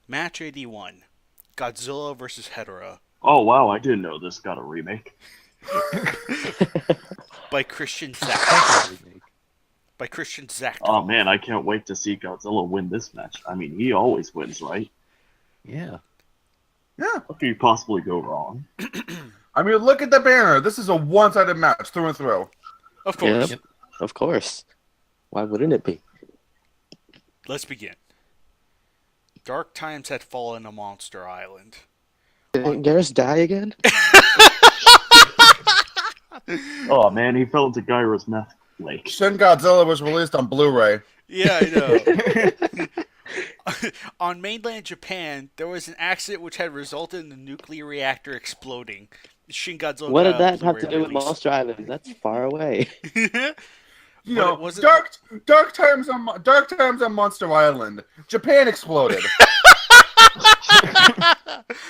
Match 81. Godzilla vs. Hedorah. Oh wow, I didn't know this got a remake. By Christian Zach. Second remake. By Christian Zach. Oh man, I can't wait to see Godzilla win this match. I mean, he always wins, right? Yeah. Yeah. What could you possibly go wrong? I mean, look at the banner. This is a one-sided match through and through. Of course. Yep. Of course. Why wouldn't it be? Let's begin. Dark times had fallen on Monster Island. Didn't Garrus die again? Oh man, he fell into Gyro's meth lake. Shin Godzilla was released on Blu-ray. Yeah, I know. On mainland Japan, there was an accident which had resulted in the nuclear reactor exploding. Shin Godzilla What did got that a have to Blu-ray do with release. Monster Island? That's far away. You But know, it wasn't- dark times on Monster Island. Japan exploded.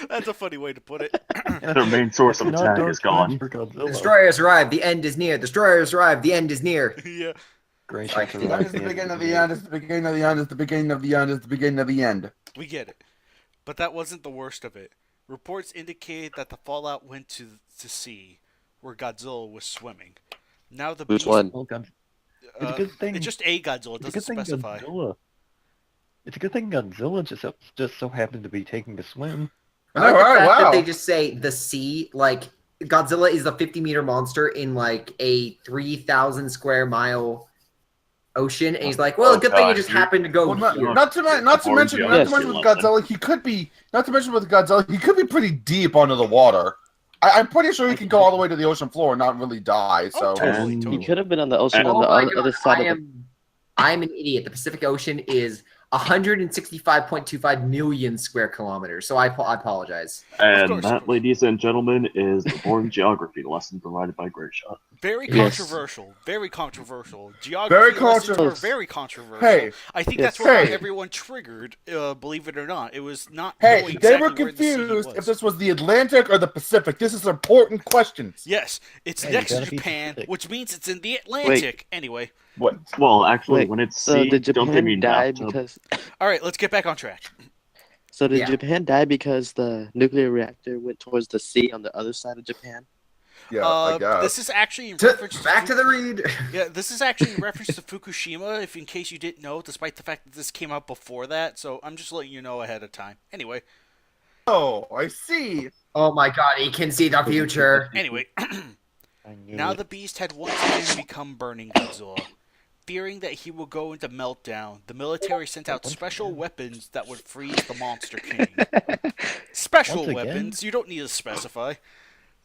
That's a funny way to put it. Their main source of Not attack dark is gone. times for Godzilla. Destroyers arrive. The end is near. Destroyers arrive. The end is near. Yeah. Great Sorry, shot to the right It's the beginning of the end. It's the beginning of the end. It's the beginning of the end. It's the beginning of the end. We get it. But that wasn't the worst of it. Reports indicate that the fallout went to sea, where Godzilla was swimming. Now the Which beast, one? Well, it's a good thing. It's just a Godzilla. It It's a doesn't good thing specify. Godzilla. It's a good thing Godzilla just so happened to be taking a swim. I like All the right, fact wow. that they just say the sea, like Godzilla is a 50-meter monster in like a 3,000 square mile ocean, and he's like, well, Oh, good thing it God, just you- happened to go Well, here. not to mention Yes. with Godzilla, he could be pretty deep under the water. I'm pretty sure he can go all the way to the ocean floor and not really die. So Oh, totally, And- totally. He could have been on the ocean Oh on the my other God, side of the... I'm an idiot. The Pacific Ocean is 165.25 million square kilometers. So I apologize. And course, of that, course. ladies and gentlemen, is the boring geography lesson provided by Great Shot. Very Yes. controversial. Very controversial. Geography Very lessons controversial. were very controversial. Hey. I think Yes. that's what got Hey. everyone triggered, believe it or not. It was not hey, knowing they exactly were where the sea confused was. if this was the Atlantic or the Pacific. This is important questions. Yes, it's Hey, next you to gotta be Japan, specific. which means it's in the Atlantic. Anyway, What? Well, actually, Wait, when it's so sea, did don't they Japan mean die bathtub? because... all right, let's get back on track. So did Yeah. Japan die because the nuclear reactor went towards the sea on the other side of Japan? Yeah, I guess. This is actually in reference Back to the read. Yeah, this is actually in reference to Fukushima, if in case you didn't know, despite the fact that this came out before that. So I'm just letting you know ahead of time. Anyway, Oh, I see. Oh my God, he can see the future. anyway, I knew now it. the beast had once again become Burning Godzilla. Fearing that he will go into meltdown, the military sent out special weapons that would freeze the Monster King. Special Once again? weapons? You don't need to specify.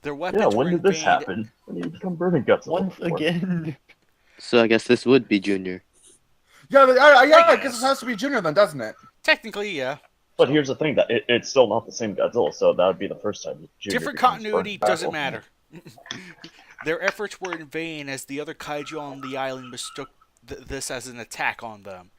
Their Yeah, weapons when were did this invade- happen? When did you become Burning Guts? Once again. So I guess this would be Junior. Yeah, I guess. guess it has to be Junior then, doesn't it? Technically, yeah. But here's the thing: that it's still not the same Godzilla, so that would be the first time. Junior Different becomes continuity Burning doesn't Battle. matter. Their efforts were in vain as the other kaiju on the island mistook this as an attack on them.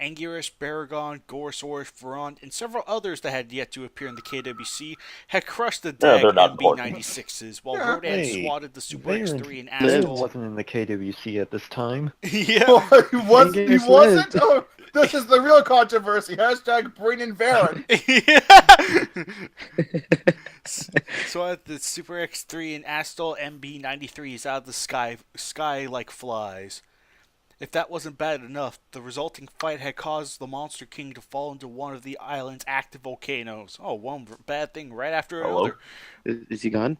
Anguirus, Baragon, Gorosaurus, Verond, and several others that had yet to appear in the KWC had crushed the Yeah, dead they're not important. MB-96s, while Yeah. Rodan Hey, swatted the Super Baron- X3 and Baron Astol. wasn't in the KWC at this time. Yeah. He wasn't. He Angus wasn't. lived. Oh, this is the real controversy. Hashtag Brandon Varen. Swatted the Super X3 and Astol MB-93s out of the sky like flies. If that wasn't bad enough, the resulting fight had caused the Monster King to fall into one of the island's active volcanoes. Oh, one bad thing right after Hello? another. Is he gone?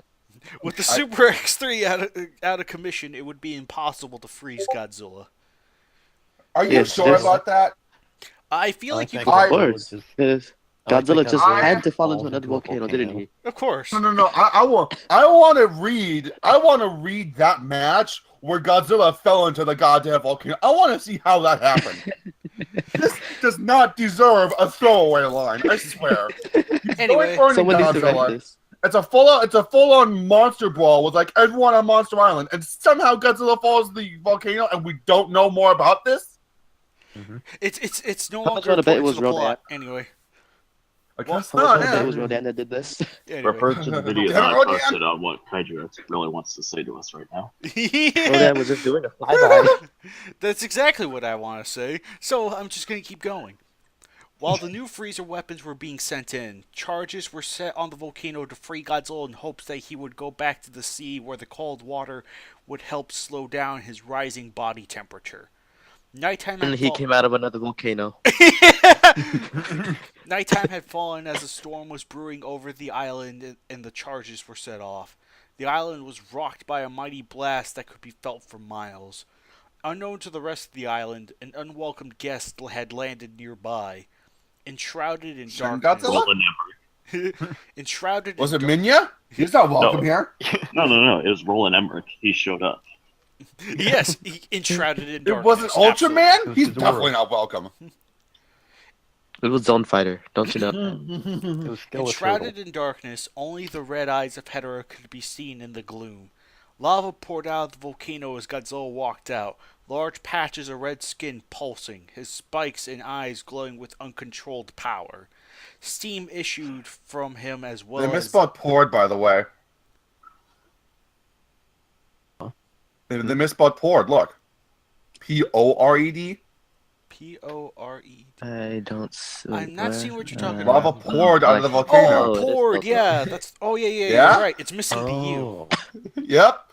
With the Super X3 out of commission, it would be impossible to freeze Godzilla. Are you Yes, sure there's- about that? I feel like you think could... I- Of course. Because I like Godzilla the just Godzilla had to fall falls into another into a volcano, didn't volcano. he? Of course. No. I want to read. I want to read that match where Godzilla fell into the goddamn volcano. I want to see how that happened. This does not deserve a throwaway line. I swear. He's Anyway, going Burning Someone needs to write Godzilla. this. It's a full-on monster brawl with like everyone on Monster Island, and somehow Godzilla falls the volcano, and we don't know more about this. It's no How longer much would I bet it important was to the Rodan? plot. Anyway. I guess How much not. would I bet Yeah. it was Rodan that did this? Anyway. Refer to the video that I posted on what Kaiju really wants to say to us right now. Yeah. Rodan was just doing a flyby. That's exactly what I want to say, so I'm just going to keep going. While the new freezer weapons were being sent in, charges were set on the volcano to free Godzilla in hopes that he would go back to the sea where the cold water would help slow down his rising body temperature. Nighttime And had he came out of another volcano. Nighttime had fallen as a storm was brewing over the island and the charges were set off. The island was rocked by a mighty blast that could be felt for miles. Unknown to the rest of the island, an unwelcome guest had landed nearby. Enshrouded in Shin darkness. Godzilla? Enshrouded Was in it Minya? He's not welcome No. here. No. It was Roland Emmerich. He showed up. Yes, enshrouded in It darkness. wasn't absolutely. Ultraman? He's It was definitely not welcome. It was Zone Fighter, don't you know? It was Skeletor. Enshrouded in darkness, only the red eyes of Hedorah could be seen in the gloom. Lava poured out of the volcano as Godzilla walked out, large patches of red skin pulsing, his spikes and eyes glowing with uncontrolled power. Steam issued from him as well They as... misspelled poured, by the way. Huh? They misspelled poured. Look. P-O-R-E-D. P-O-R-E. I don't. I'm not seeing what you're talking Lava about. poured out of the volcano. Oh, it is poured, also- yeah. That's... Oh, yeah, Yeah? you're right. It's missing the U. Oh. Yep.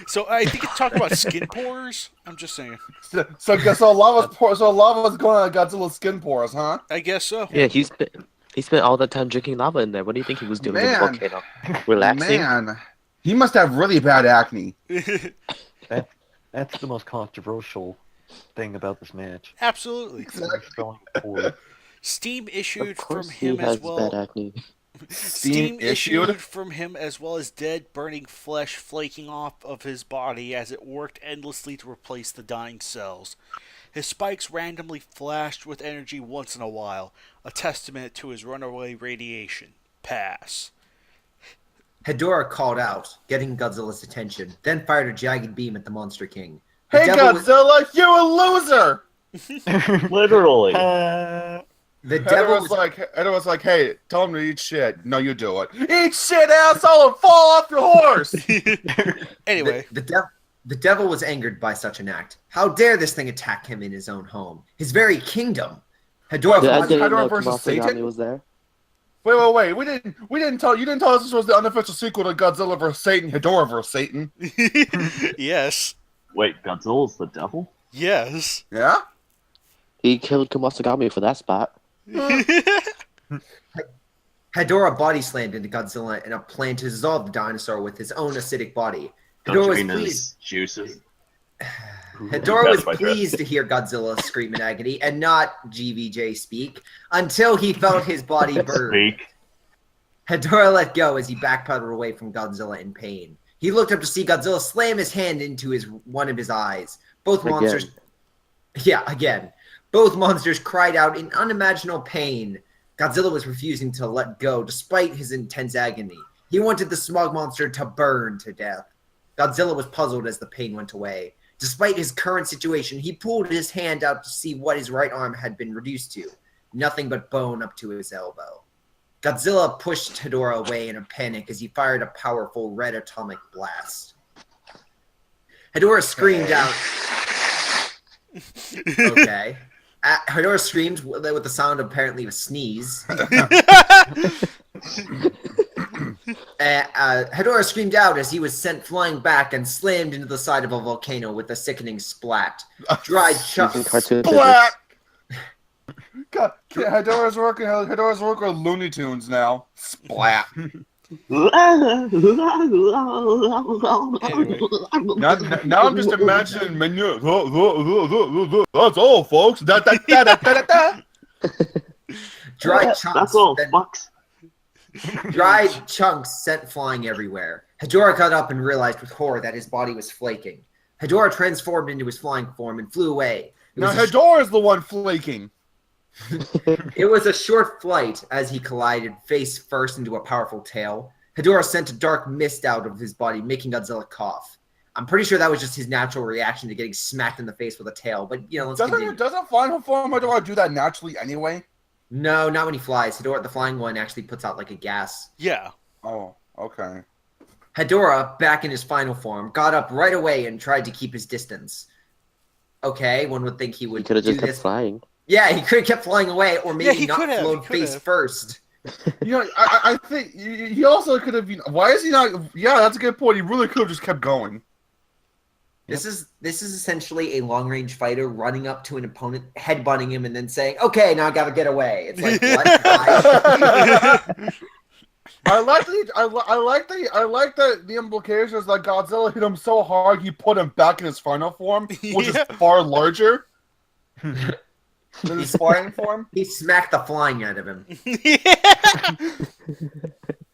So I think it's talking about skin pores. I'm just saying. So lava's going on Godzilla's skin pores, huh? I guess so. Yeah, he spent all that time drinking lava in there. What do you think he was doing in the Man. volcano? Relaxing? Man, he must have really bad acne. That's the most controversial thing about this match. Absolutely. Spelling forward. Steam Of issued from course he him has as well. bad acne. Steam issued? issued from him as well as dead, burning flesh flaking off of his body as it worked endlessly to replace the dying cells. His spikes randomly flashed with energy once in a while, a testament to his runaway radiation. Pass. Hedorah called out, getting Godzilla's attention, then fired a jagged beam at the Monster King. The Hey devil was- Godzilla, you're a loser! Literally. The Hedorah devil was like, hey, tell him to eat shit. No, you do it. Eat shit, asshole, and fall off your horse! Anyway, the devil was angered by such an act. How dare this thing attack him in his own home, his very kingdom? Hedorah Yeah, I was- didn't Hedorah know versus Kamasa Satan? was there. Wait. You didn't tell us this was the unofficial sequel to Godzilla vs. Satan, Hedorah vs. Satan. yes. Wait, Godzilla's the devil? Yes. Yeah? He killed Kumasagami for that spot. Hedorah body slammed into Godzilla in a plan to dissolve the dinosaur with his own acidic body. Hedorah was pleased. His juices. Hedorah was That's my pleased to hear Godzilla scream in agony and not GVJ speak until he felt his body burn. Speak. Hedorah let go as he backpedaled away from Godzilla in pain. He looked up to see Godzilla slam his hand into one of his eyes. Both Again. monsters... Yeah, again. Both monsters cried out in unimaginable pain. Godzilla was refusing to let go despite his intense agony. He wanted the smog monster to burn to death. Godzilla was puzzled as the pain went away. Despite his current situation, he pulled his hand out to see what his right arm had been reduced to. Nothing but bone up to his elbow. Godzilla pushed Hedorah away in a panic as he fired a powerful red atomic blast. Hedorah screamed out. Okay. Hedorah screamed with the sound apparently of a sneeze. Hedorah screamed out as he was sent flying back and slammed into the side of a volcano with a sickening splat. Dried Using chunks. cartoon Splat! God, Hedorah's working with Looney Tunes now. Splat. Now I'm just imagining menu. That's all, folks. Da. Dried chunks. That's all, then- fucks. Dried chunks sent flying everywhere. Hedorah got up and realized with horror that his body was flaking. Hedorah transformed into his flying form and flew away. Now Hedorah's the one flaking. It was a short flight as he collided face first into a powerful tail. Hedorah sent a dark mist out of his body, making Godzilla cough. I'm pretty sure that was just his natural reaction to getting smacked in the face with a tail, but let's continue. Doesn't final form Hedorah do that naturally anyway? No, not when he flies. Hedorah, the flying one, actually puts out like a gas. Yeah. Oh, okay. Hedorah, back in his final form, got up right away and tried to keep his distance. Okay, one would think he He would could have do just kept this. flying. Yeah, he could have kept flying away, or maybe he not could have, flown he could face have. first. You know, I think he also could have been. Why is he not? Yeah, that's a good point. He really could have just kept going. This is essentially a long range fighter running up to an opponent, headbutting him, and then saying, "Okay, now I gotta get away." It's like what? I like the implication is that Godzilla hit him so hard he put him back in his final form, which is far larger than his flying form. He smacked the flying out of him. Yeah.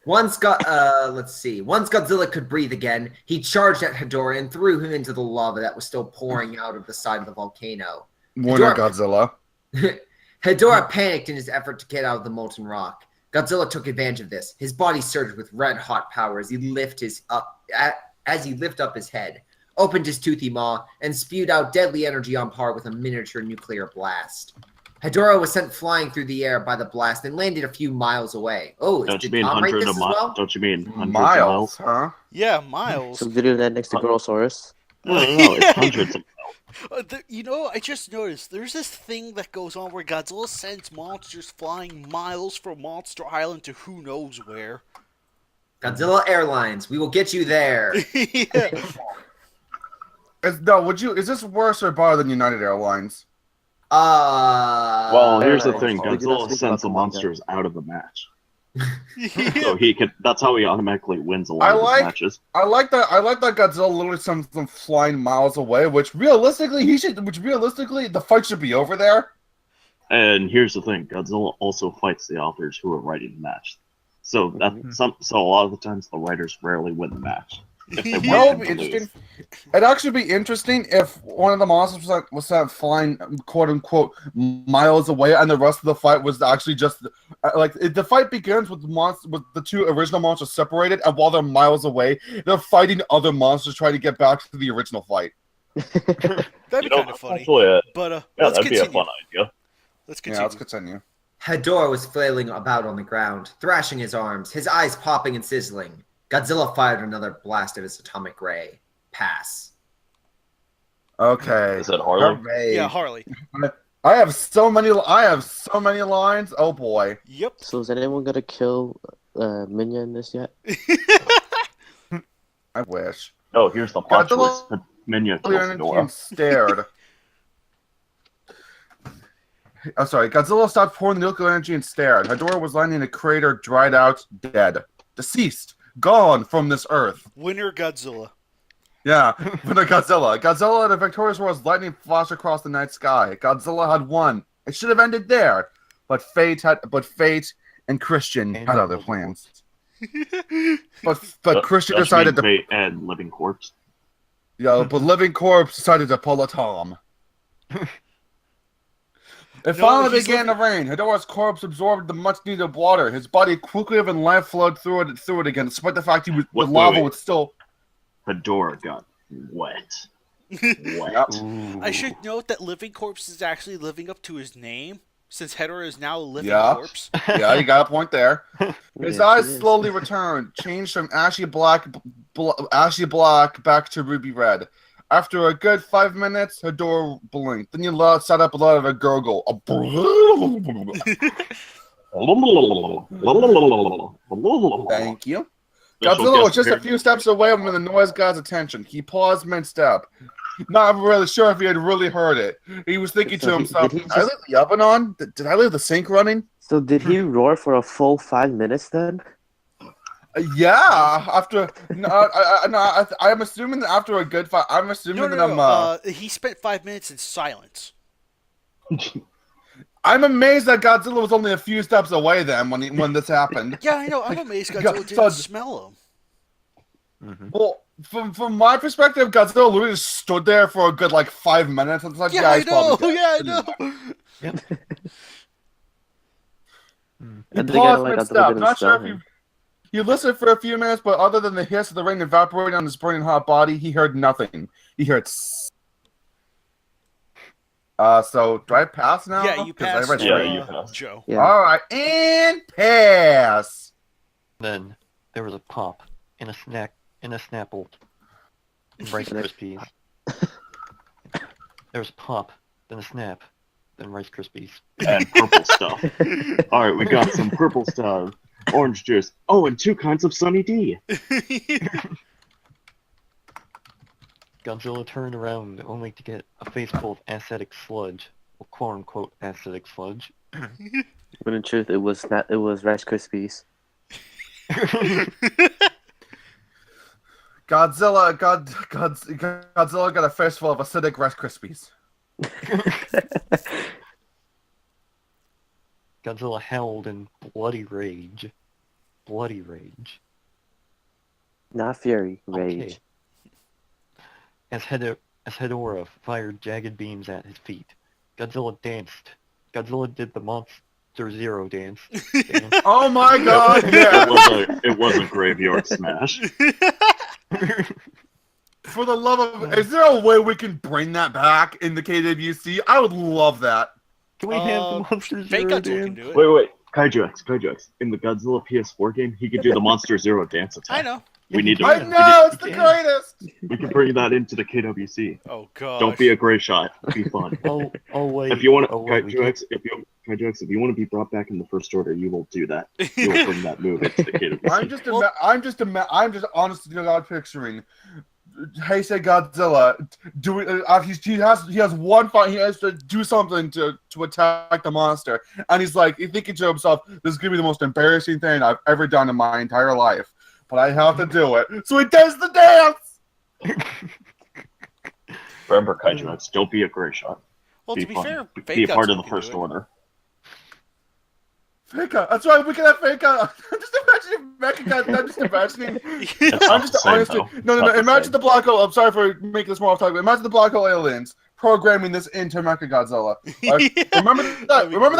Once Godzilla could breathe again, he charged at Hedorah and threw him into the lava that was still pouring out of the side of the volcano. Warner Godzilla. Hedorah panicked in his effort to get out of the molten rock. Godzilla took advantage of this. His body surged with red-hot power as he lifted up his head, opened his toothy maw, and spewed out deadly energy on par with a miniature nuclear blast. Hedorah was sent flying through the air by the blast and landed a few miles away. Oh, Don't you did mean Tom write hundreds this of as well? miles? Don't you mean hundreds Miles, of miles? huh? Yeah, Miles. Some video that next to Gorosaurus. No, it's hundreds of You know, I just noticed there's this thing that goes on where Godzilla sends monsters flying miles from Monster Island to who knows where. Godzilla Airlines, we will get you there. Yeah. Is this worse or better than United Airlines? Well, here's the Alright, thing: we did not Godzilla speak sends the about monsters out of the match, Yeah. so he could. That's how he automatically wins a lot of his matches. I like that Godzilla literally sends them flying miles away, which realistically the fight should be over there. And here's the thing: Godzilla also fights the authors who are writing the match. So so a lot of the times the writers rarely win the match. If they Yeah. want It'd them be to lose. interesting. It'd actually be interesting if one of the monsters was sent flying, quote unquote, miles away, and the rest of the fight was actually just the fight begins with the two original monsters separated, and while they're miles away, they're fighting other monsters trying to get back to the original fight. That'd be You know, kind of funny. actually, But yeah, let's that'd be continue. a fun idea. Let's Yeah, continue. let's continue. Hedorah was flailing about on the ground, thrashing his arms, his eyes popping and sizzling. Godzilla fired another blast of his atomic ray. Pass. Okay. Is that Harley? Hooray. Yeah, Harley. I have so many lines. Oh boy. Yep. So is anyone gonna kill Minya in this yet? I wish. Oh, here's the plot Godzilla- twist: Minya kills Godzilla Hedorah. stared. I'm sorry. Godzilla stopped pouring the nuclear energy and stared. Hedorah was lying in a crater, dried out, dead, deceased, gone from this earth. Winner Godzilla. Yeah, but Godzilla. Godzilla had a victorious roar as lightning flashed across the night sky. Godzilla had won. It should have ended there, but fate and Christian had other plans. But Christian Don't you mean decided to. Fate and Living Corpse. Yeah, but Living Corpse decided to pull a Tom. It finally he's began to rain. Hedorah's corpse absorbed the much-needed water. His body quickly and life flowed through it again, despite the fact the lava was still. Hedorah got wet. Yep. I should note that Living Corpse is actually living up to his name, since Hedorah is now a living Yeah. corpse. Yeah, you got a point there. His Yeah, eyes it is. slowly returned, changed from ashy black back to ruby red. After a good 5 minutes, Hedorah blinked. Then you set up a lot of a gurgle. Thank you. Godzilla was just a few steps away when the noise got his attention. He paused mid-step. Not really sure if he had really heard it. He was thinking to So himself, did he did I leave the oven on? Did I leave the sink running? So did he roar for a full 5 minutes then? Yeah, after I'm assuming that after a good fight, I'm assuming No. He spent 5 minutes in silence. I'm amazed that Godzilla was only a few steps away then when this happened. Yeah, I know. I'm amazed Yeah, Godzilla didn't smell him. Well, from my perspective, Godzilla literally just stood there for a good 5 minutes. It's like, Yeah, I he's know. probably dead. Yeah, I know. He And then paused again, mid-step. Godzilla didn't Not sure smell if him. he listened for a few minutes, but other than the hiss of the rain evaporating on his burning hot body, he heard nothing. He heard. So do I pass now? Yeah, you 'Cause I passed read Yeah, three. you passed. Joe. Yeah. All right, and pass. Then there was a pop in a Snapple from Rice Krispies. There was a pop, then a snap, than Rice Krispies. And purple stuff. Alright, we got some purple stuff, orange juice. Oh, and 2 kinds of Sunny D. Godzilla turned around only to get a face full of acidic sludge. Well, quote-unquote acidic sludge. But in truth, it was not. It was Rice Krispies. Godzilla got a face full of acidic Rice Krispies. Godzilla howled in bloody rage. Bloody rage. Not fury, Okay. rage. As Hedorah fired jagged beams at his feet, Godzilla danced. Godzilla did the Monster Zero dance. Oh my god, yeah! It was a graveyard smash. For the love of... Is there a way we can bring that back in the KWC? I would love that. Can we have the Monster Fake Zero Godzilla can dance? do it. Wait. Kaiju X. In the Godzilla PS4 game, he could do the Monster Zero dance attack. I know. We need to. I know, it's the greatest! We can bring that into the KWC. Oh god. Don't be a gray shot. Be fun. Oh wait. If you want to, oh, wait, we Kaiju X, if you want to be brought back in the first order, you will do that. You will bring that move into the KWC. I'm just honestly not picturing Heisei Godzilla doing. He has one fight. He has to do something to attack the monster, and he's thinking to himself, "This is gonna be the most embarrassing thing I've ever done in my entire life, but I have to do it." So he does the dance. Remember, Kaiju X, don't be a gray shot. Well, Be to be fun. fair, Be Fake a part of Godzilla the can first do it. order. Feka. That's right. We can have Feka. I'm just imagining Mecha. I'm just imagining. It's I'm not just the same, honestly. though. No. Not the Imagine same. the black hole. I'm sorry for making this more off topic. But imagine the black hole aliens programming this into Mecha Godzilla. Like, remember that? Remember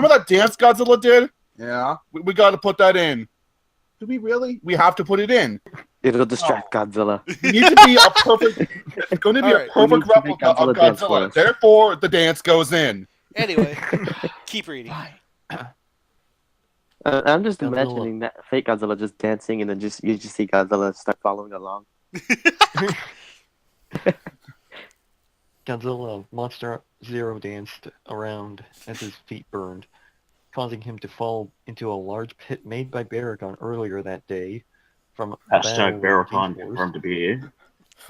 that dance Godzilla did? Yeah. We got to put that in. Do we really? We have to put it in. It'll distract Godzilla. It needs to be a perfect. It's going to be Alright. a perfect We need to make replica of Godzilla dance for Godzilla. us. Therefore, the dance goes in. Anyway, keep reading. I'm just Godzilla. imagining that fake Godzilla just dancing, and then you just see Godzilla start following along. Godzilla Monster Zero danced around as his feet burned, causing him to fall into a large pit made by Baragon earlier that day. From a battle Hashtag with Barracon King Force. confirmed to be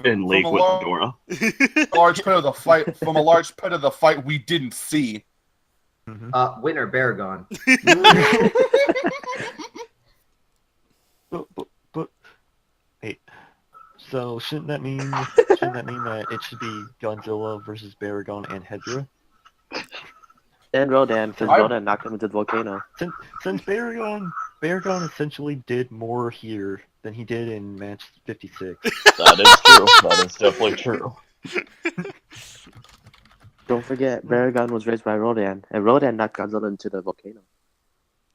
in league From with a Hedorah. large pit of the fight. From a large pit of the fight we didn't see. Winner Baragon. But wait. So shouldn't that mean that it should be Godzilla versus Baragon and Hedorah? And Rodan, because I- Rodan knocked him into the volcano. Since Baragon essentially did more here than he did in match 56. That is true. That is definitely true. Don't forget, Baragon was raised by Rodan, and Rodan knocked Godzilla into the volcano.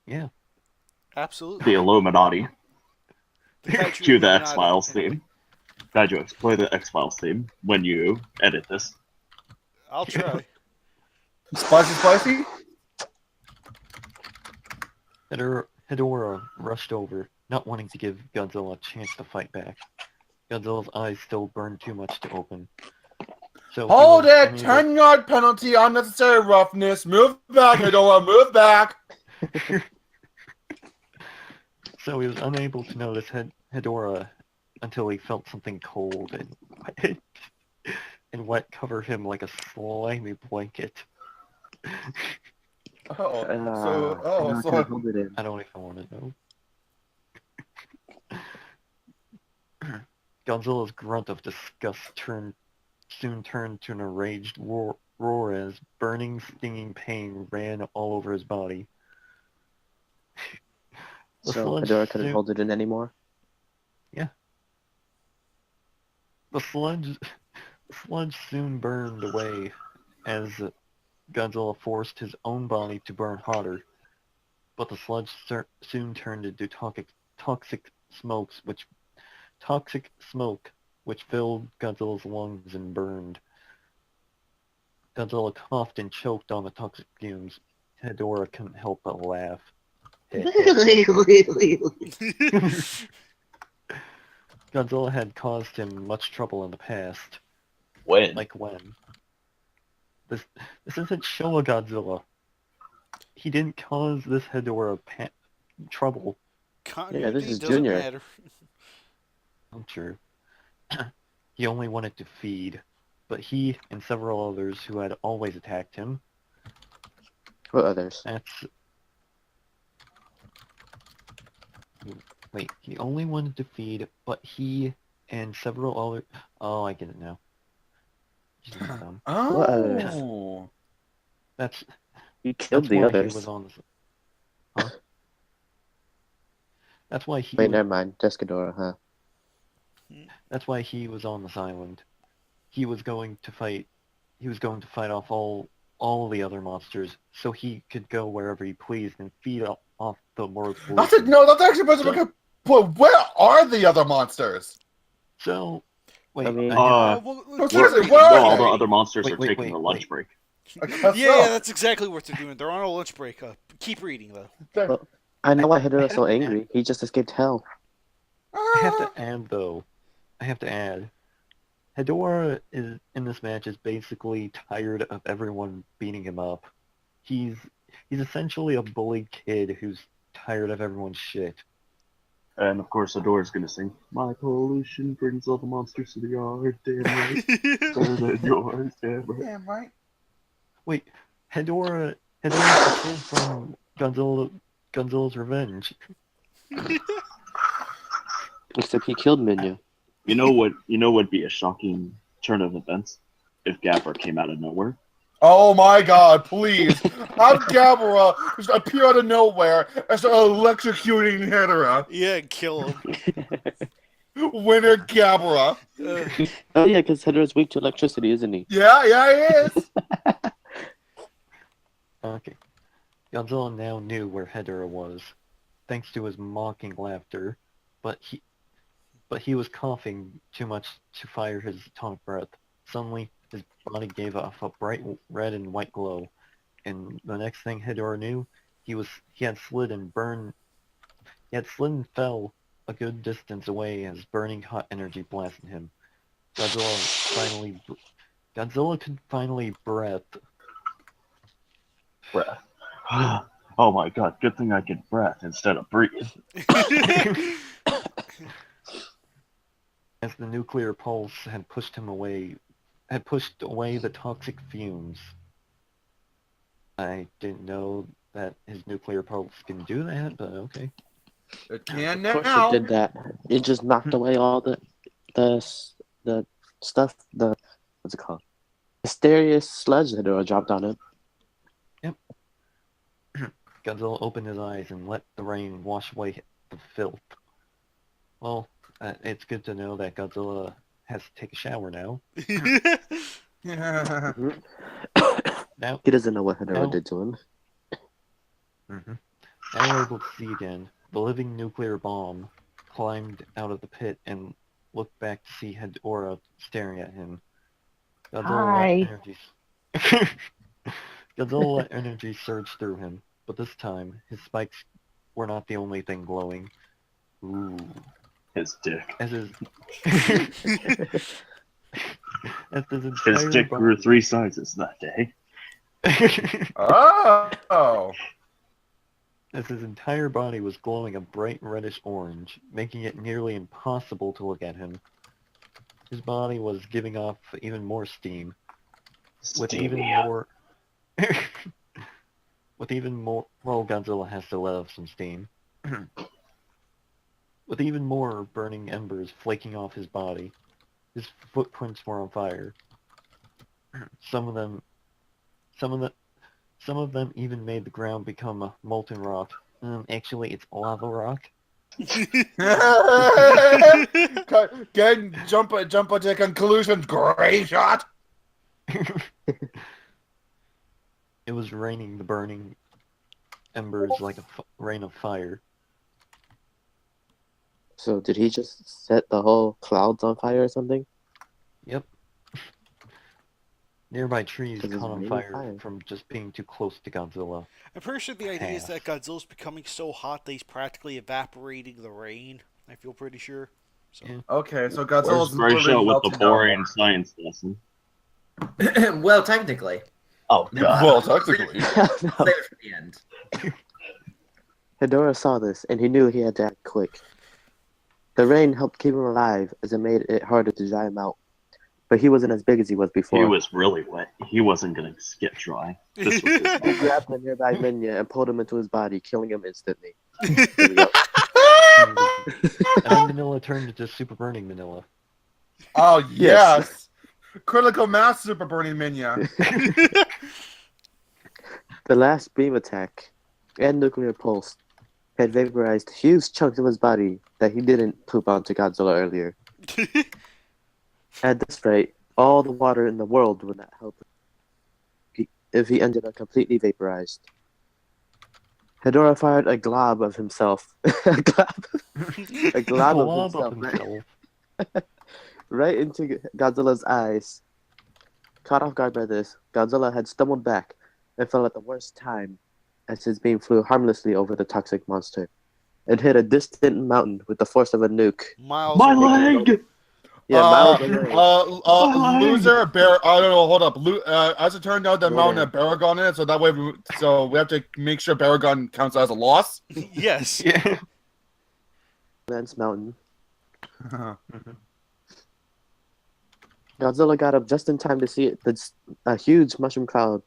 Yeah. Absolutely. The Illuminati. The Kaiju Cue the Illuminati. X-Files theme. Kaiju X, play the X-Files theme when you edit this. I'll try. Spicy? Hedorah rushed over, not wanting to give Godzilla a chance to fight back. Godzilla's eyes still burned too much to open. So he Hold was it! unable- 10-yard penalty, unnecessary roughness. Move back, Hedorah, move back! So he was unable to notice Hedorah until he felt something cold and wet cover him like a slimy blanket. I can't So hold it in. I don't even want to know. Godzilla's grunt of disgust soon turned to an enraged roar as burning, stinging pain ran all over his body. The So sludge Hedorah couldn't soon- hold it in anymore. The sludge soon burned away as Godzilla forced his own body to burn hotter, but the sludge soon turned into toxic smoke, which filled Godzilla's lungs and burned. Godzilla coughed and choked on the toxic fumes. Hedorah couldn't help but laugh. Godzilla had caused him much trouble in the past. When? Like when? This isn't Showa Godzilla. He didn't cause this Hedorah trouble. Yeah, this Continuity is doesn't Junior. matter. I'm sure. He only wanted to feed, but he and several others who had always attacked him. What others? Wait, he only wanted to feed, but he and several other. Oh, I get it now. He's dumb. What others? Oh. That's You killed the why others. he was on. Huh? That's why he. Wait, never mind. Just Hedorah, huh? That's why he was on this island. He was going to fight. He was going to fight off all the other monsters, so he could go wherever he pleased and feed off the world's pollution. That's actually a good point. Where are the other monsters? So, wait. I mean- No, seriously, where No, are all they? the other monsters are Wait, taking a lunch break. I guess Yeah, so. that's exactly what they're doing. They're on a lunch break. Keep reading, though. Well, I know why Hedorah's so angry. He just escaped hell. I have to add, though. Hedorah is in this match is basically tired of everyone beating him up. He's essentially a bullied kid who's tired of everyone's shit. And of course, Hedorah's gonna sing, "My pollution brings all the monsters to the yard, damn right, better than yours, damn right." Damn right. Wait, Hedorah killed from Godzilla's revenge. Except he killed Minya. You know what would be a shocking turn of events if Gabber came out of nowhere? Oh my god, please. Have Gabara just appear out of nowhere and start electrocuting Hedorah. Yeah, kill him. Winner Gabara. Oh yeah, because Hedorah's weak to electricity, isn't he? Yeah, he is. Okay. Godzilla now knew where Hedorah was, thanks to his mocking laughter, but he was coughing too much to fire his atomic breath. Suddenly, his body gave off a bright red and white glow, and the next thing Hedorah knew, he had slid and fell a good distance away as burning hot energy blasted him. Godzilla could finally breath. Breath. Oh my god, good thing I can breath instead of breathe. As the nuclear pulse had pushed away the toxic fumes. I didn't know that his nuclear pulse can do that, but okay. It can Of course now. it did that. It just knocked away all the stuff, what's it called? Mysterious sludge that Hedorah dropped on him. Yep. Godzilla opened his eyes and let the rain wash away the filth. Well, it's good to know that Godzilla has to take a shower now. Now, He doesn't know what Hedorah did to him. now we're able to see again. The living nuclear bomb climbed out of the pit and looked back to see Hedorah staring at him. Godzilla let energy surge through him, but this time his spikes were not the only thing glowing. Ooh. His dick. As his His dick grew 3 sizes that day. Oh. As his entire body was glowing a bright reddish orange, making it nearly impossible to look at him. His body was giving off even more steam, with even more. Well, Godzilla has to let off some steam. With even more burning embers flaking off his body. His footprints were on fire. Some of them even made the ground become a molten rock. Actually, it's lava rock. Jump to conclusions. Great shot. It was raining the burning embers like a rain of fire. So did he just set the whole clouds on fire or something? Yep. Nearby trees 'Cause it's caught on raining fire fire. from just being too close to Godzilla. I'm pretty sure the idea is that Godzilla's becoming so hot that he's practically evaporating the rain. I feel pretty sure. So. Yeah. Okay, so Where's Godzilla's Gray literally Show with the melting down. boring science lesson? Well, technically, Oh god. Well, technically. Save it for the end. Hedorah saw this, and he knew he had to act quick. The rain helped keep him alive, as it made it harder to dry him out. But he wasn't as big as he was before. He was really wet. He wasn't gonna get dry. This was his He moment. grabbed a nearby Minya and pulled him into his body, killing him instantly. There we go. And then Manila turned into Super Burning Manila. Oh, Yes. yes. Critical mass super burning Minya. The last beam attack and nuclear pulse had vaporized huge chunks of his body that he didn't poop onto Godzilla earlier. At this rate, all the water in the world would not help if he ended up completely vaporized. Hedorah fired a glob of himself. a glob of himself. Right into Godzilla's eyes. Caught off guard by this, Godzilla had stumbled back and fell at the worst time as his beam flew harmlessly over the toxic monster. It hit a distant mountain with the force of a nuke. Miles My away. leg! Yeah, miles away. Loser, bear. I don't know. Hold up. As it turned out, the Go mountain there. had Baragon in it, so that way, we have to make sure Baragon counts as a loss. Yes. Yeah. Lance Mountain. Godzilla got up just in time to see a huge mushroom cloud,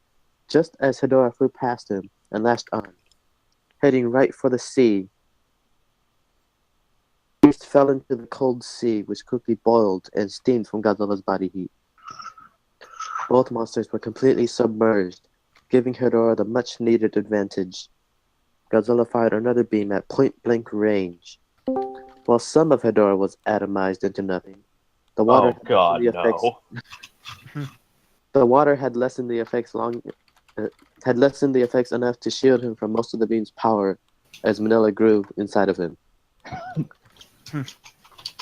just as Hedorah flew past him and lashed on, heading right for the sea. Beast fell into the cold sea, which quickly boiled and steamed from Godzilla's body heat. Both monsters were completely submerged, giving Hedorah the much-needed advantage. Godzilla fired another beam at point-blank range. While some of Hedorah was atomized into nothing, the water Oh god, no. The water had lessened the effects enough to shield him from most of the beam's power as Manila grew inside of him.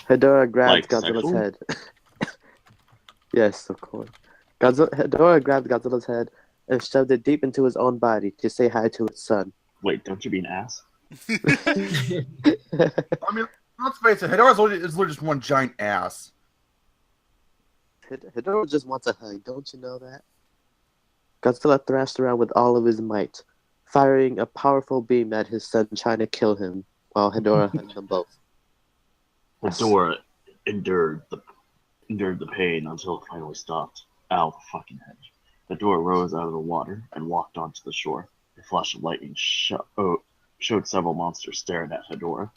Hedorah grabbed Like Godzilla's sexual? head. Yes, of course. Hedorah grabbed Godzilla's head and shoved it deep into his own body to say hi to his son. Wait, don't you mean ass? I mean, let's face it. Hedorah's literally just one giant ass. Hedorah just wants a hug, don't you know that? Godzilla thrashed around with all of his might, firing a powerful beam at his son trying to kill him, while Hedorah hugged them both. Hedorah endured the pain until it finally stopped. Ow, the fucking hedge. Hedorah rose out of the water and walked onto the shore. A flash of lightning showed several monsters staring at Hedorah,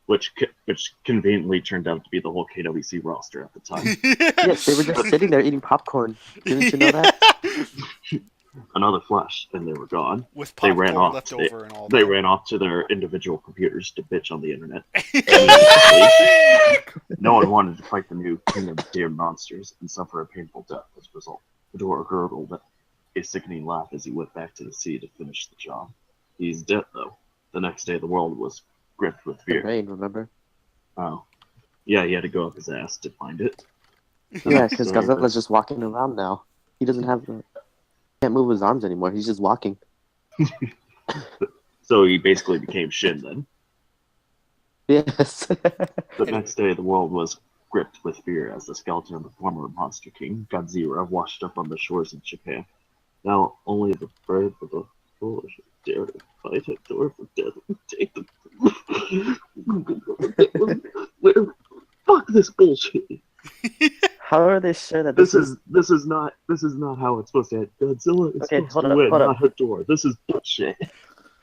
which conveniently turned out to be the whole KWC roster at the time. Yes, they were just sitting there eating popcorn. Didn't you know that? Another flash, and they were gone. With They popcorn ran off. left over and all They that. ran off to their individual computers to bitch on the internet. No one wanted to fight the new king of deer monsters and suffer a painful death as a result. Hedorah gurgled a sickening laugh as he went back to the sea to finish the job. He's dead, though. The next day, the world was gripped with The fear. rain, remember? Oh. Yeah, he had to go up his ass to find it. Yeah, because So- Godzilla's just walking around now. He doesn't have can't move his arms anymore. He's just walking. So he basically became Shin then. Yes. The next day, the world was gripped with fear as the skeleton of the former Monster King, Godzilla, washed up on the shores of Japan. Now, only the brave of the foolish dare to fight Hedorah for death and take them. Fuck this bullshit. How are they sure that This is not how it's supposed to end. Godzilla is Okay, supposed hold to up, win, hold not up. Hedorah. This is bullshit.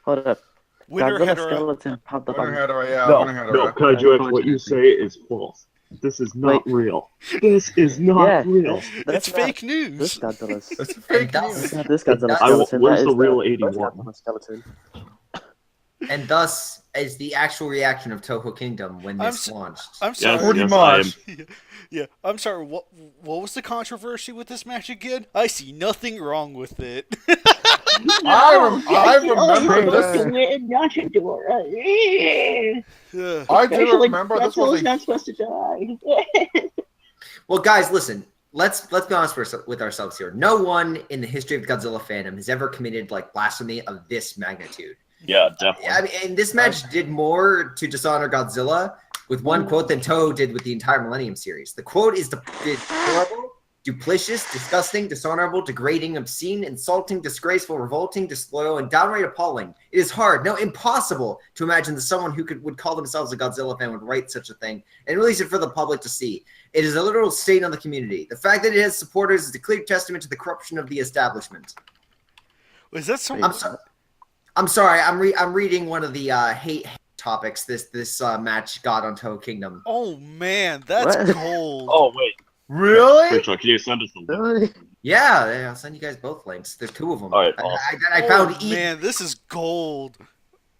Hold up. Winner Godzilla's Hedorah. skeleton popped up Winner on. Hedorah, yeah. No, Winner no, Hedorah. Kaiju X, what you say is false. This is not real. This is not Yeah, real. It's not fake This news. Godzilla's. It's fake And news. That's not this Godzilla I will- skeleton. where's that the is real first 81? Godzilla skeleton. And thus is the actual reaction of Toho Kingdom when I'm this s- launched. I'm sorry. Yes, Pretty yes, much. I am. Yeah, I'm sorry. What was the controversy with this match again? I see nothing wrong with it. I remember this. To win, not Hedorah. Ugh. I do Especially remember this Godzilla's was a not supposed to die. Well, guys, listen. Let's be honest with ourselves here. No one in the history of Godzilla fandom has ever committed like blasphemy of this magnitude. Yeah, definitely. I mean, and this match did more to dishonor Godzilla with one quote than Toho did with the entire Millennium series. The quote is horrible, Duplicitous, disgusting, dishonorable, degrading, obscene, insulting, disgraceful, revolting, disloyal, and downright appalling. It is hard, no, impossible, to imagine that someone who would call themselves a Godzilla fan would write such a thing and release it for the public to see. It is a literal stain on the community. The fact that it has supporters is a clear testament to the corruption of the establishment. Was that some? I'm sorry. I'm reading one of the hate topics this match got on Toho Kingdom. Oh man, that's What? cold. Oh wait, Really? Rachel, can you send us the link? Really? Yeah, I'll send you guys both links. There's 2 of them. All right, I found Oh man, this is gold.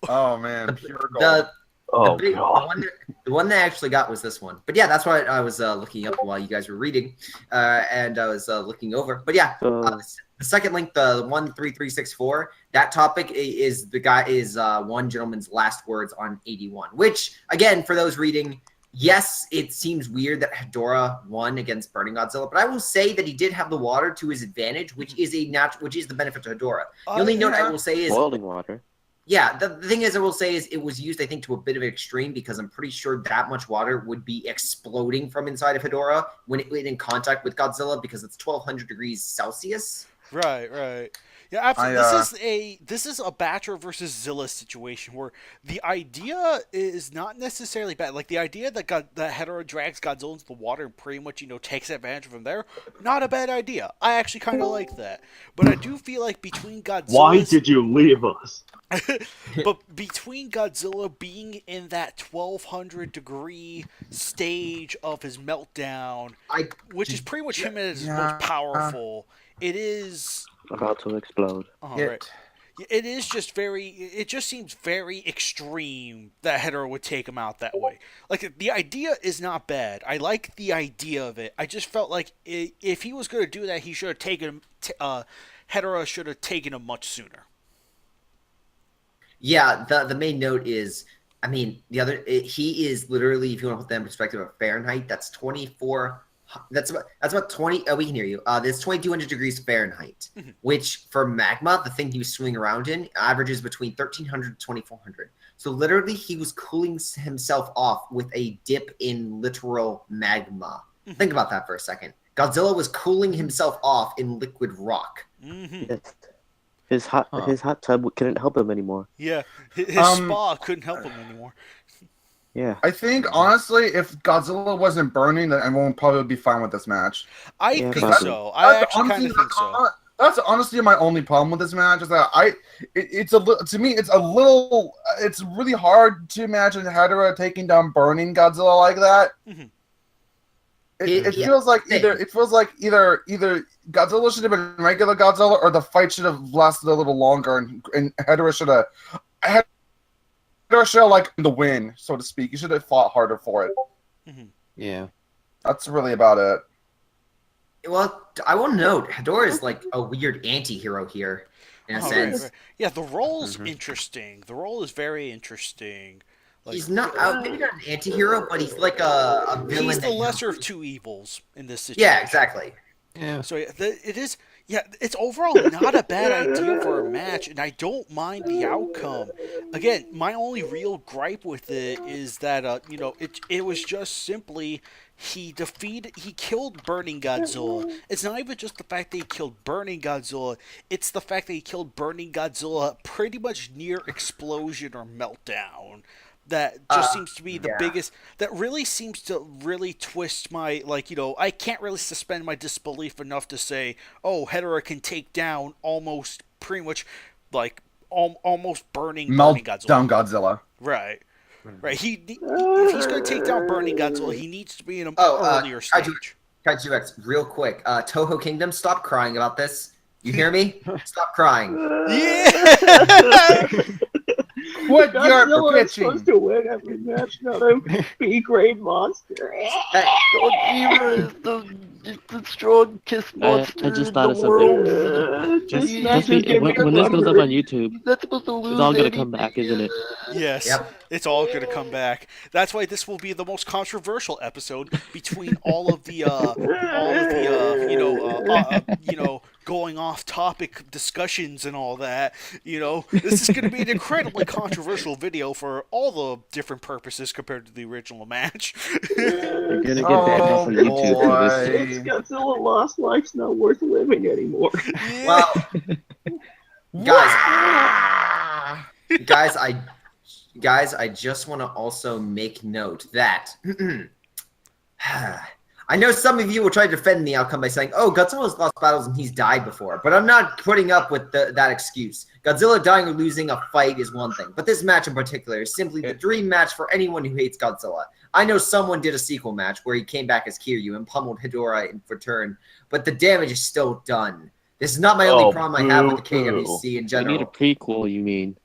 Oh man, pure gold. The one that I actually got was this one. But yeah, that's what I was looking up while you guys were reading, and I was looking over. But yeah, the second link, the 13364, that topic is one gentleman's last words on 81. Which again, for those reading, yes, it seems weird that Hedorah won against Burning Godzilla, but I will say that he did have the water to his advantage, which is the benefit to Hedorah. The only note I will say is Boiling water. yeah, the thing is, I will say is it was used, I think, to a bit of an extreme because I'm pretty sure that much water would be exploding from inside of Hedorah when it went in contact with Godzilla because it's 1,200 degrees Celsius. Right. Yeah, absolutely. This is a Batra versus Zilla situation where the idea is not necessarily bad. Like the idea that that Hedorah drags Godzilla into the water and pretty much takes advantage of him there, not a bad idea. I actually kind of like that, but I do feel like between Godzilla, Why did you leave us? but between Godzilla being in that 1,200 degree stage of his meltdown, which is pretty much him at his most powerful, it is About to explode. right. It is just it just seems very extreme that Hedorah would take him out that way. Like, the idea is not bad. I like the idea of it. I just felt like if he was going to do that, he should have taken him, Hedorah should have taken him much sooner. Yeah, the main note is, I mean, he is literally, if you want to put that in perspective of Fahrenheit, that's 24. That's about 20. Oh, we can hear you. That's 2,200 degrees Fahrenheit, which for magma, the thing he was swimming around in, averages between 1,300 to 2,400. So literally, he was cooling himself off with a dip in literal magma. Think about that for a second. Godzilla was cooling himself off in liquid rock. Yes. His hot tub couldn't help him anymore. Yeah, his spa couldn't help him anymore. Yeah. I think, honestly, if Godzilla wasn't burning, then everyone would probably be fine with this match. I think so. I actually kind of think so. That's honestly my only problem with this match is that it's really hard to imagine Hedorah taking down burning Godzilla like that. It feels like either Godzilla should have been regular Godzilla or the fight should have lasted a little longer and Hedorah should have like the win, so to speak. You should have fought harder for it. Yeah. That's really about it. Well, I will note, Hedorah is like a weird anti-hero here, in a sense. Right. Yeah, the role's interesting. The role is very interesting. Like, He's not maybe not an anti-hero, but he's like a villain. He's the lesser of two evils in this situation. Yeah, exactly. Yeah. So it is. Yeah, it's overall not a bad idea for a match, and I don't mind the outcome. Again, my only real gripe with it is that it was just simply he killed Burning Godzilla. It's not even just the fact that he killed Burning Godzilla, it's the fact that he killed Burning Godzilla pretty much near explosion or meltdown. That just seems to be the biggest. That really seems to really twist my I can't really suspend my disbelief enough to say, oh, Hedorah can take down almost pretty much almost burning Godzilla. Down Godzilla. Right. If he's going to take down Burning Godzilla, he needs to be in an earlier stage. Kaiju X, real quick. Toho Kingdom, stop crying about this. You hear me? Stop crying. Yeah. What you're Godzilla is pitching? supposed to win every match, not a B-grade monster. Godzilla is the strongest monster I just in thought the of something. world. When this goes up on YouTube, He's not supposed to lose it's all gonna any- come back, isn't it? Yes, It's all going to come back. That's why this will be the most controversial episode between all of the going off topic discussions and all that. This is going to be an incredibly controversial video for all the different purposes compared to the original match. You're gonna get banned off of YouTube for this. It's Godzilla lost life's not worth living anymore. Yeah. Well, guys, I just want to also make note that I know some of you will try to defend the outcome by saying, "Oh, Godzilla's lost battles and he's died before," but I'm not putting up with that excuse. Godzilla dying or losing a fight is one thing, but this match in particular is simply the dream match for anyone who hates Godzilla. I know someone did a sequel match where he came back as Kiryu and pummeled Hedorah in return, but the damage is still done. This is not my only problem I have with the KWC in You general. need a prequel, you mean,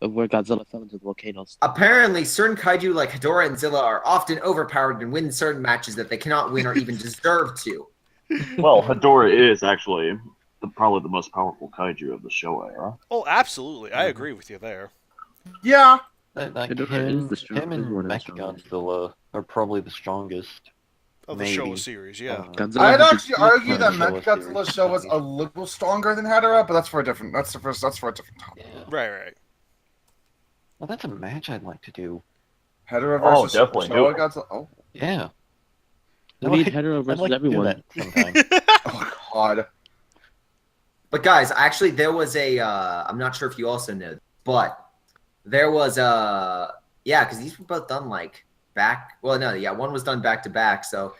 of where Godzilla fell into the volcanoes. Apparently, certain kaiju like Hedorah and Zilla are often overpowered and win certain matches that they cannot win or even deserve to. Well, Hedorah is actually probably the most powerful kaiju of the Showa era. Oh, absolutely. I agree with you there. Yeah. Like Hedorah is the him and one of the Mechagodzilla are probably the strongest. Of the Maybe. Showa series, yeah. Godzilla I'd has actually a- argue that Showa Mechagodzilla series. show was a little stronger than Hedorah, but that's for a different. That's for a different topic. Yeah. Right. Well, that's a match I'd like to do. Hedorah Oh, versus definitely do Showa it. Godzilla. Oh, Yeah. We need I'd Hedorah like versus to do everyone. that sometime. oh God. But guys, actually, there was a. I'm not sure if you also know, but there was a. Yeah, because these were both done like back. Well, no, yeah, one was done back to back. So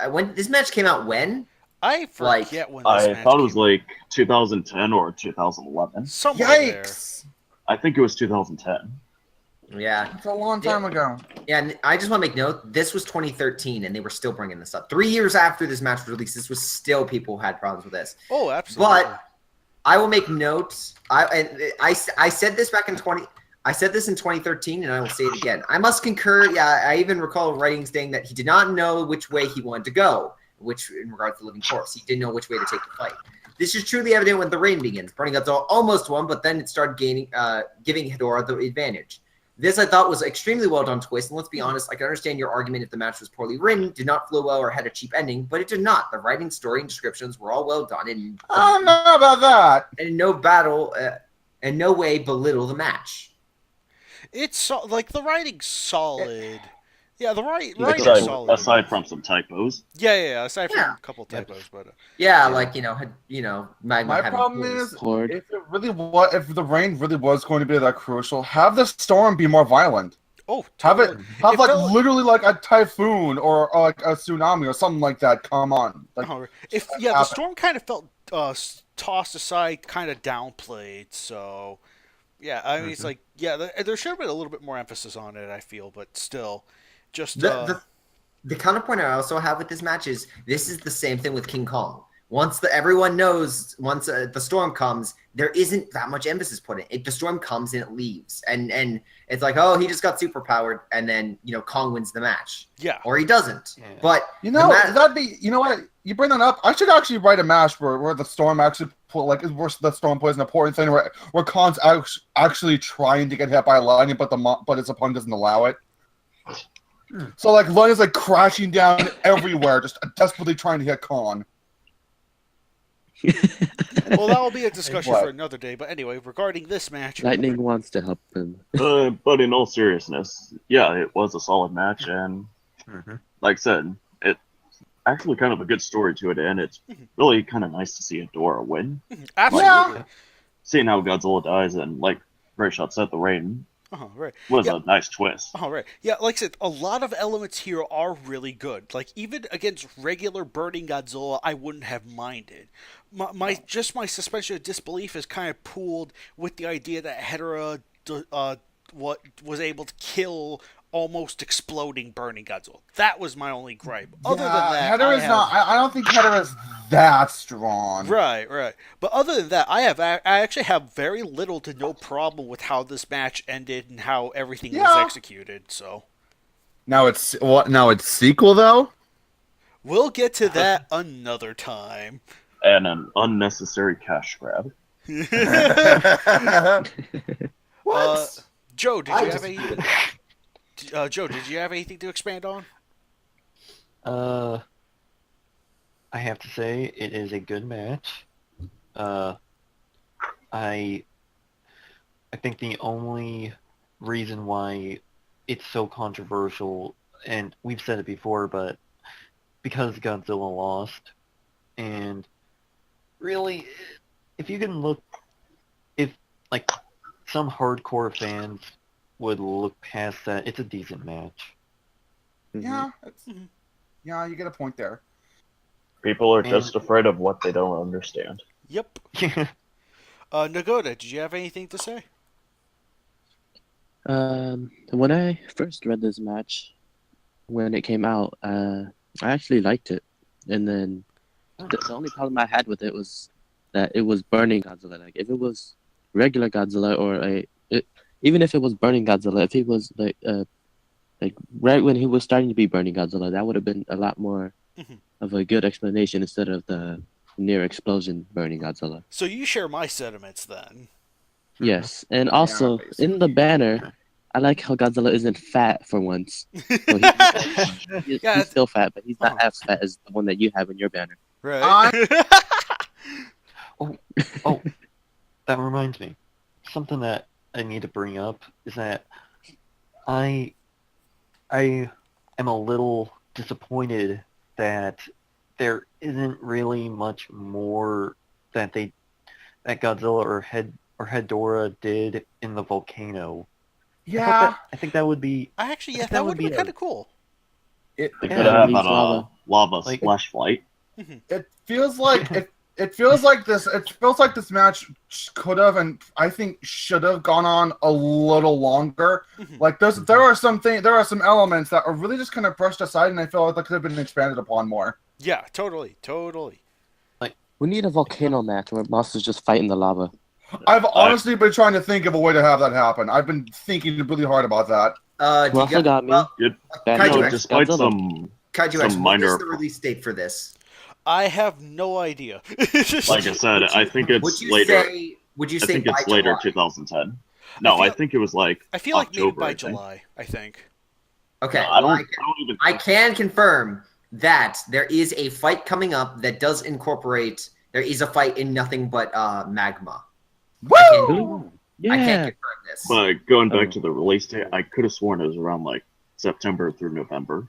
when this match came out, when? I forget when this I match thought it was came. like 2010 or 2011. Somewhere there. Yikes! I think it was 2010. Yeah, It's a long time ago. yeah. And I just want to make note. This was 2013, and they were still bringing this up. 3 years after this match was released, this was still people who had problems with this. Oh, absolutely. But I will make notes. I said this back in 20. I said this in 2013, and I will say it again. I must concur. Yeah, I even recall writing saying that he did not know which way he wanted to go, which in regards to Living Corpse, he didn't know which way to take the fight. This is truly evident when the rain begins. Burning Godzilla almost won, but then it started giving Hedorah the advantage. This I thought was extremely well done twist, and let's be honest, I can understand your argument if the match was poorly written, did not flow well, or had a cheap ending, but it did not. The writing, story, and descriptions were all well done, and I don't know about that. in no battle, in no way belittle the match. It's like the writing's solid. Yeah, the writing's Aside, solid. aside from some typos. Yeah. Aside from Yeah. a couple typos, but Yeah, like Magma My having problem pools. is, Horde. if the rain really was going to be that crucial, have the storm be more violent. oh, Have it totally. have It like felt- literally like a typhoon or like a tsunami or something like that. Come on, like Oh, if yeah, the storm kind of felt tossed aside, kind of downplayed. So yeah, I mean, it's like there should have been a little bit more emphasis on it. I feel, but still, just The counterpoint I also have with this match is this is the same thing with King Kong. Once everyone knows, once the storm comes, there isn't that much emphasis put in it. The storm comes and it leaves, and it's like, oh, he just got superpowered, and then Kong wins the match, yeah. or he doesn't. Yeah. But that'd be what you bring that up. I should actually write a match where the storm actually where the storm plays an important thing where Kong's actually trying to get hit by lightning, but his opponent doesn't allow it. So like lightning's like crashing down everywhere, just desperately trying to hit Kong. Well, that will be a discussion What? for another day. But anyway, regarding this match, Lightning wants to help him. But in all seriousness, yeah, it was a solid match, and like I said, it's actually kind of a good story to it, and it's really kind of nice to see Hedorah win. absolutely. Seeing how Godzilla dies, and like Ray Shot said, the rain Right. was Yeah. a nice twist. Oh, right. Yeah, like I said, a lot of elements here are really good. Like, even against regular burning Godzilla, I wouldn't have minded. My suspension of disbelief is kind of pooled with the idea that Hedorah was able to kill almost exploding burning Godzilla. That was my only gripe. Other than that, I don't think Hedorah's that strong. Right. But other than that, I actually have very little to no problem with how this match ended and how everything was executed. So Now it's sequel though. we'll get to that another time. And an unnecessary cash grab. what? Joe, did I you just- have any? Joe, did you have anything to expand on? I have to say it is a good match. I think the only reason why it's so controversial, and we've said it before, but because Godzilla lost, and really, if you can look, if like some hardcore fans would look past that, it's a decent match. Yeah, yeah, you get a point there. People are just afraid of what they don't understand. Yep. Nagoda, did you have anything to say? When I first read this match, when it came out, I actually liked it. And then the only problem I had with it was that it was burning Godzilla. Like, if it was regular Godzilla or even if it was burning Godzilla, if it was like right when he was starting to be burning Godzilla, that would have been a lot more of a good explanation instead of the near explosion burning Godzilla. So you share my sentiments then. Yes, and also in the banner, I like how Godzilla isn't fat for once. So he's still fat, but he's not as fat as the one that you have in your banner. Right. Oh, that reminds me. Something that I need to bring up is that I am a little disappointed that there isn't really much more that Godzilla or Hedorah did in the volcano. Yeah, I think that would be. That would be kind of cool. They could have had a lava Like- splash flight. it feels like it feels like this. It feels like this match could have, and I think should have gone on a little longer. Like there are some elements that are really just kind of brushed aside, and I feel like that could have been expanded upon more. Yeah, totally. We need a volcano match where monsters just fight in the lava. I've honestly been trying to think of a way to have that happen. I've been thinking really hard about that. Russell got me. Kaiju X, Despite Godzilla. some Kaiju X, what minor is the release date for this? I have no idea. like I said, I think Would it's you later. say? Would you I say think by it's later, July? 2010. No, I think it was like I feel like maybe October, by I think. July, I think. Okay, No, I well, don't even. I can confirm that there is a fight coming up that does incorporate. There is a fight in nothing but magma. Woo! I can't Yeah. confirm this. But going back to the release date, I could have sworn it was around like September through November.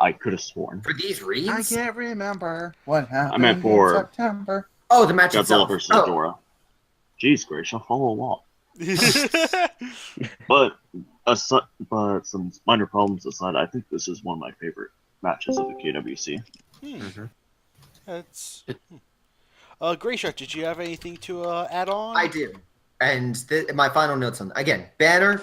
I could have sworn. For these I reads? can't remember what happened meant for- in September. Oh, the match Godzilla itself. versus Oh, Hedorah. Jeez, Grace, I'll follow along. But some minor problems aside, I think this is one of my favorite matches of the KWC. That's. Grayshark, did you have anything to add on? I do. And my final notes on again, banner,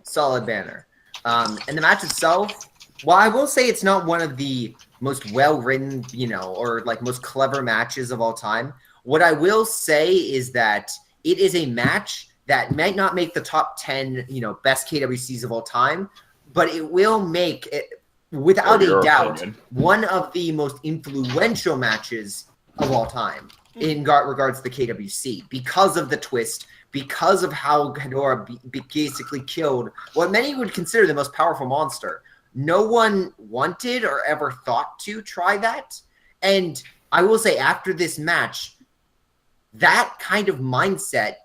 solid banner. And the match itself, well, I will say it's not one of the most well-written, or like most clever matches of all time. What I will say is that it is a match that might not make the top 10, best KWCs of all time, but it will make it, without a doubt, one of the most influential matches of all time in regards to the KWC because of the twist, because of how Hedorah basically killed what many would consider the most powerful monster. No one wanted or ever thought to try that. And I will say after this match, that kind of mindset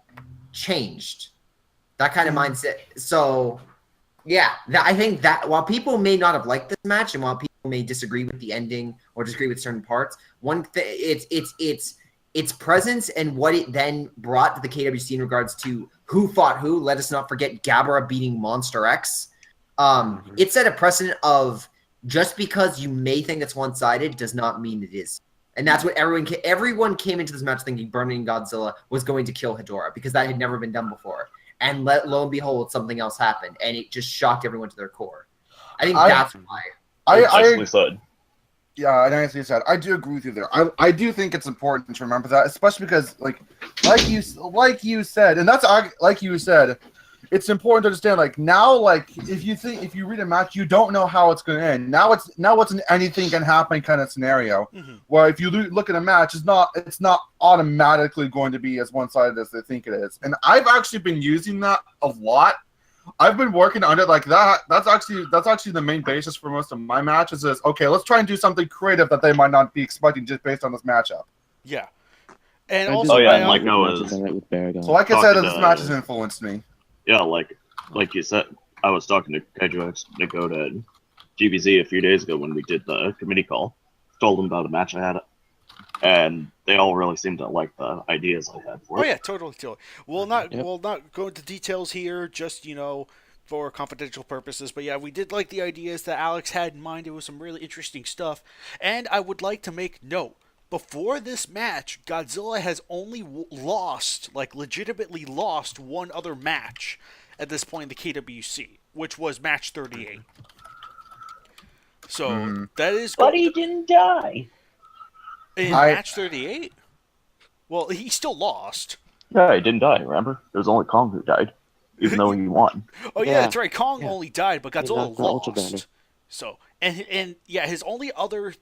changed. That kind of mindset. So, yeah, I think that while people may not have liked this match and while people may disagree with the ending or disagree with certain parts, one thing its presence and what it then brought to the KWC in regards to who fought who. Let us not forget Gabara beating Monster X. It set a precedent of just because you may think it's one-sided does not mean it is. And that's what everyone came into this match thinking Burning Godzilla was going to kill Hedorah because that had never been done before. And lo and behold, something else happened, and it just shocked everyone to their core. I think that's why. Nicely said. Yeah, and as you said, I do agree with you there. I do think it's important to remember that, especially because, like you said, and that's like you said, it's important to understand. Like now, like if you read a match, you don't know how it's going to end. Now it's an anything can happen kind of scenario. Where if you look at a match, it's not automatically going to be as one-sided as they think it is. And I've actually been using that a lot. I've been working on it like that. That's actually the main basis for most of my matches. Is okay. Let's try and do something creative that they might not be expecting just based on this matchup. Yeah. And I also, Oh, yeah, I, and like no Noah's with Baragon. So like I said, Talking this to- match has influenced me. Yeah, like you said, I was talking to Kaiju X, Dakota, and GBZ a few days ago when we did the committee call. Told them about a match I had, and they all really seemed to like the ideas I had for oh it. yeah, totally. We'll not go into details here, just for confidential purposes. But yeah, we did like the ideas that Alex had in mind. It was some really interesting stuff, and I would like to make note. Before this match, Godzilla has only lost, like legitimately lost, one other match at this point in the KWC, which was match 38. So that is. But he didn't die. In match 38. Well, he still lost. Yeah, he didn't die. Remember, it was only Kong who died, even though he won. Oh yeah, Yeah. that's right. Kong only died, but Godzilla knocked the Ultra Banner. lost. So and yeah, his only other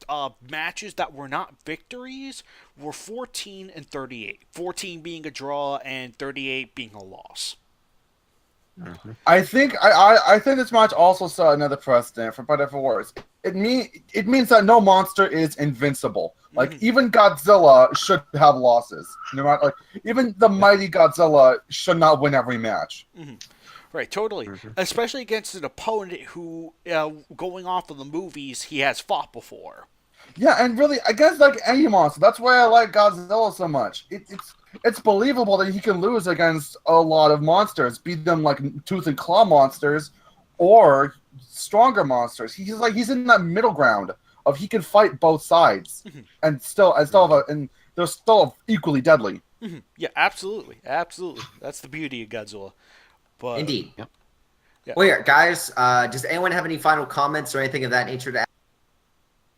matches that were not victories were 14 and 38. 14 being a draw and 38 being a loss. I think I think this match also set another precedent for better or for worse. It means that no monster is invincible. Like even Godzilla should have losses. No matter, like even the mighty Godzilla should not win every match. Right, totally. Especially against an opponent who, going off of the movies, he has fought before. Yeah, and really against like any monster. That's why I like Godzilla so much. It's believable that he can lose against a lot of monsters, beat them like tooth and claw monsters, or stronger monsters. He's in that middle ground of he can fight both sides and they're still equally deadly. Yeah, absolutely. That's the beauty of Godzilla. But, Indeed. Yep. Yeah. Well, here, guys, does anyone have any final comments or anything of that nature to add?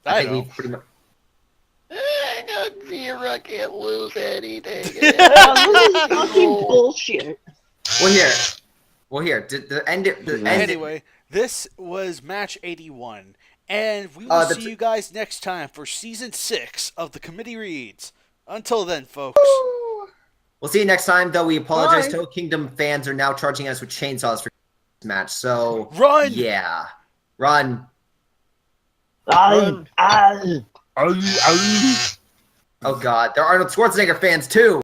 I think don't. we've pretty much. Godzilla can't lose anything. This is fucking bullshit. Well, here. The end. Anyway, this was match 81, and we will see you guys next time for season 6 of the Committee Reads. Until then, folks. We'll see you next time. Though we apologize. Bye. Toho Kingdom fans are now charging us with chainsaws for this match. So Run! Yeah, run. I Oh God, they're Arnold Schwarzenegger fans too.